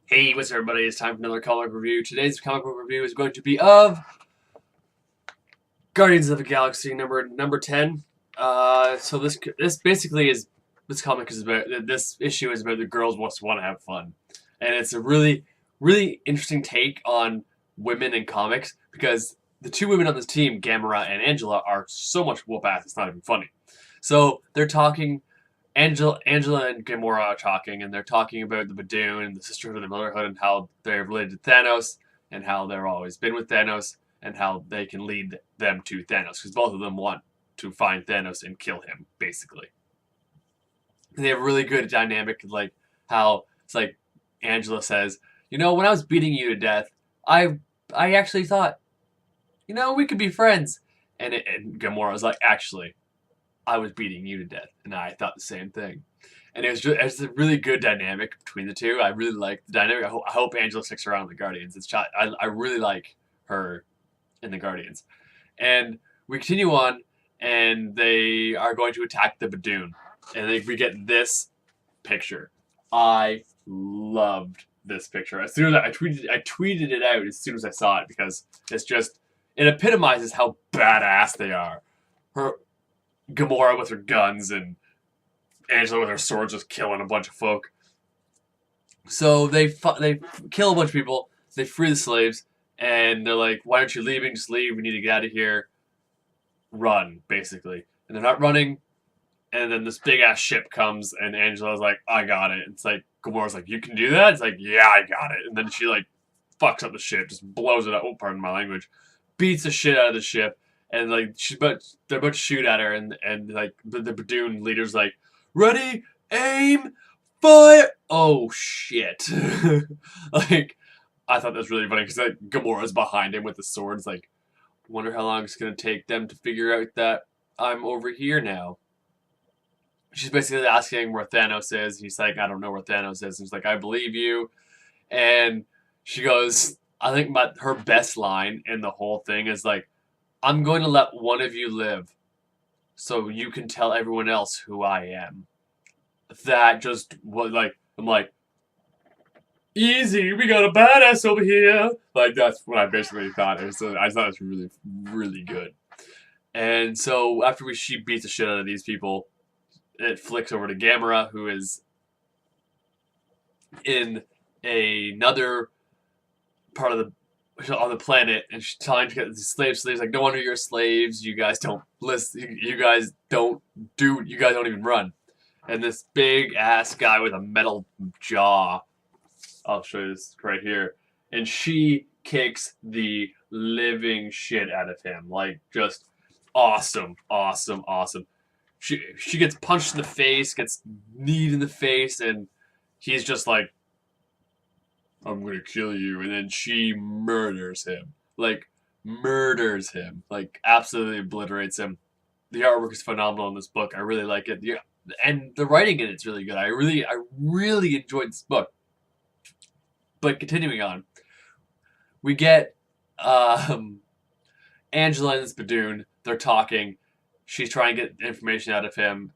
Hey, what's up, everybody? It's time for another comic review. Today's comic book review is going to be of Guardians of the Galaxy number 10. So this basically is this comic is about this issue is about the girls just want to have fun, and it's a really interesting take on women in comics because the two women on this team, Gamora and Angela, are so much whoop ass. It's not even funny. So they're talking. Angela and Gamora are talking, and they're talking about the Badoon and the Sisterhood and the Brotherhood and how they're related to Thanos and how they've always been with Thanos and how they can lead them to Thanos because both of them want to find Thanos and kill him, basically. And they have a really good dynamic, like how it's like Angela says, when I was beating you to death, I actually thought, we could be friends. And Gamora was like, actually, I was beating you to death, and I thought the same thing. And it's a really good dynamic between the two. I really like the dynamic. I hope Angela sticks around in the Guardians. I really like her in the Guardians. And we continue on, and they are going to attack the Badoon. And we get this picture. I loved this picture. As soon as I tweeted it out as soon as I saw it because it epitomizes how badass they are. Gamora with her guns and Angela with her swords just killing a bunch of folk. So they kill a bunch of people. They free the slaves, and they're like, "Why aren't you leaving? Just leave. We need to get out of here. Run!" Basically, and they're not running. And then this big ass ship comes, and Angela's like, "I got it." It's like Gamora's like, "You can do that?" It's like, "Yeah, I got it." And then she fucks up the ship, just blows it up. Oh, pardon my language. Beats the shit out of the ship. And they're about to shoot at her, and the Badoon leader's like, ready, aim, fire. Oh shit! I thought that was really funny because Gamora's behind him with the swords. Wonder how long it's gonna take them to figure out that I'm over here now. She's basically asking where Thanos is. He's like, I don't know where Thanos is. And he's like, I believe you. And she goes, I think her best line in the whole thing is like, I'm going to let one of you live so you can tell everyone else who I am. That just was I'm like, easy, we got a badass over here. That's what I basically thought. I thought it was really, really good. And so after she beats the shit out of these people, it flicks over to Gamora, who is in another part of on the planet, and she's trying to get these slaves like, no wonder you're slaves. You guys don't listen. You guys don't even run. And this big ass guy with a metal jaw, I'll show you this right here, and she kicks the living shit out of him. Just awesome. She gets punched in the face, gets kneed in the face, and he's just like, I'm gonna kill you, and then she murders him. Absolutely obliterates him. The artwork is phenomenal in this book. I really like it. Yeah, and the writing in it's really good. I really enjoyed this book. But continuing on, we get Angela and this Badoon. They're talking. She's trying to get information out of him.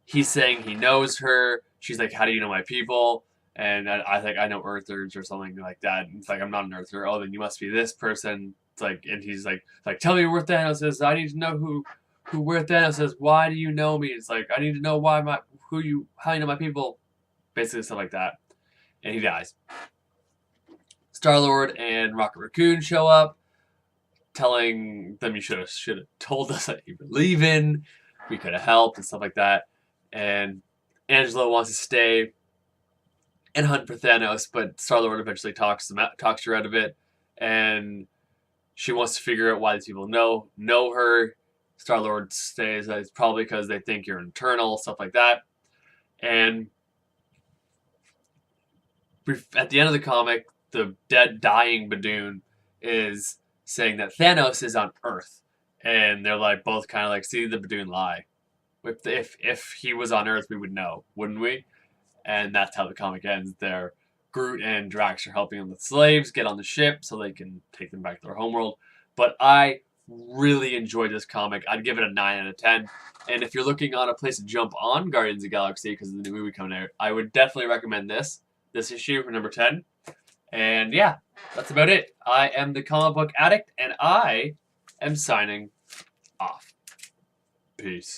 He's saying he knows her. She's like, how do you know my people? And I think I know Earthers or something like that. And it's like, I'm not an Earther. Oh, then you must be this person. It's like, and he's like, tell me where Thanos is. I need to know where Thanos is. Why do you know me? It's like, I need to know how you know my people. Basically stuff like that. And he dies. Star-Lord and Rocket Raccoon show up, telling them you should have told us that you were leaving. We could have helped and stuff like that. And Angela wants to stay and hunt for Thanos, but Star-Lord eventually talks her out of it, and she wants to figure out why these people know her. Star-Lord says that it's probably because they think you're internal, stuff like that. And at the end of the comic, the dying Badoon is saying that Thanos is on Earth, and they're both kind of see the Badoon lie. If he was on Earth, we would know, wouldn't we? And that's how the comic ends. There, Groot and Drax are helping the slaves get on the ship so they can take them back to their homeworld. But I really enjoyed this comic. I'd give it a 9 out of 10. And if you're looking on a place to jump on Guardians of the Galaxy because of the new movie coming out, I would definitely recommend this. this issue for number 10. And yeah, that's about it. I am the comic book addict, and I am signing off. Peace.